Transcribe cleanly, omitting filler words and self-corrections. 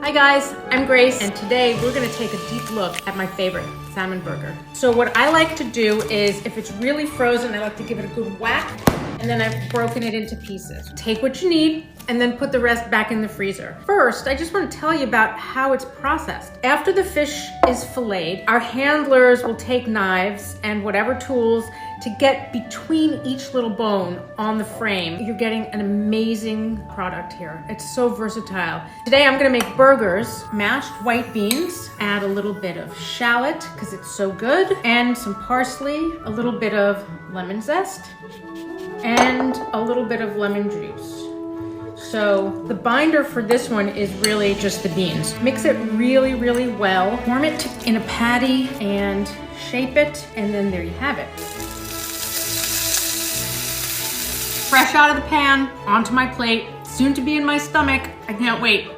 Hi guys, I'm Grace, and today we're gonna take a deep look at my favorite salmon burger. So what I like to do is, if it's really frozen, I like to give it a good whack, and then I've broken it into pieces. Take what you need, and then put the rest back in the freezer. First, I just want to tell you about how it's processed. After the fish is filleted, our handlers will take knives and whatever tools to get between each little bone on the frame. You're getting an amazing product here. It's so versatile. Today I'm gonna make burgers, mashed white beans, add a little bit of shallot because it's so good, and some parsley, a little bit of lemon zest, and a little bit of lemon juice. So the binder for this one is really just the beans. Mix it really, really well. Form it in a patty and shape it, and then there you have it. Fresh out of the pan, onto my plate, soon to be in my stomach. I can't wait.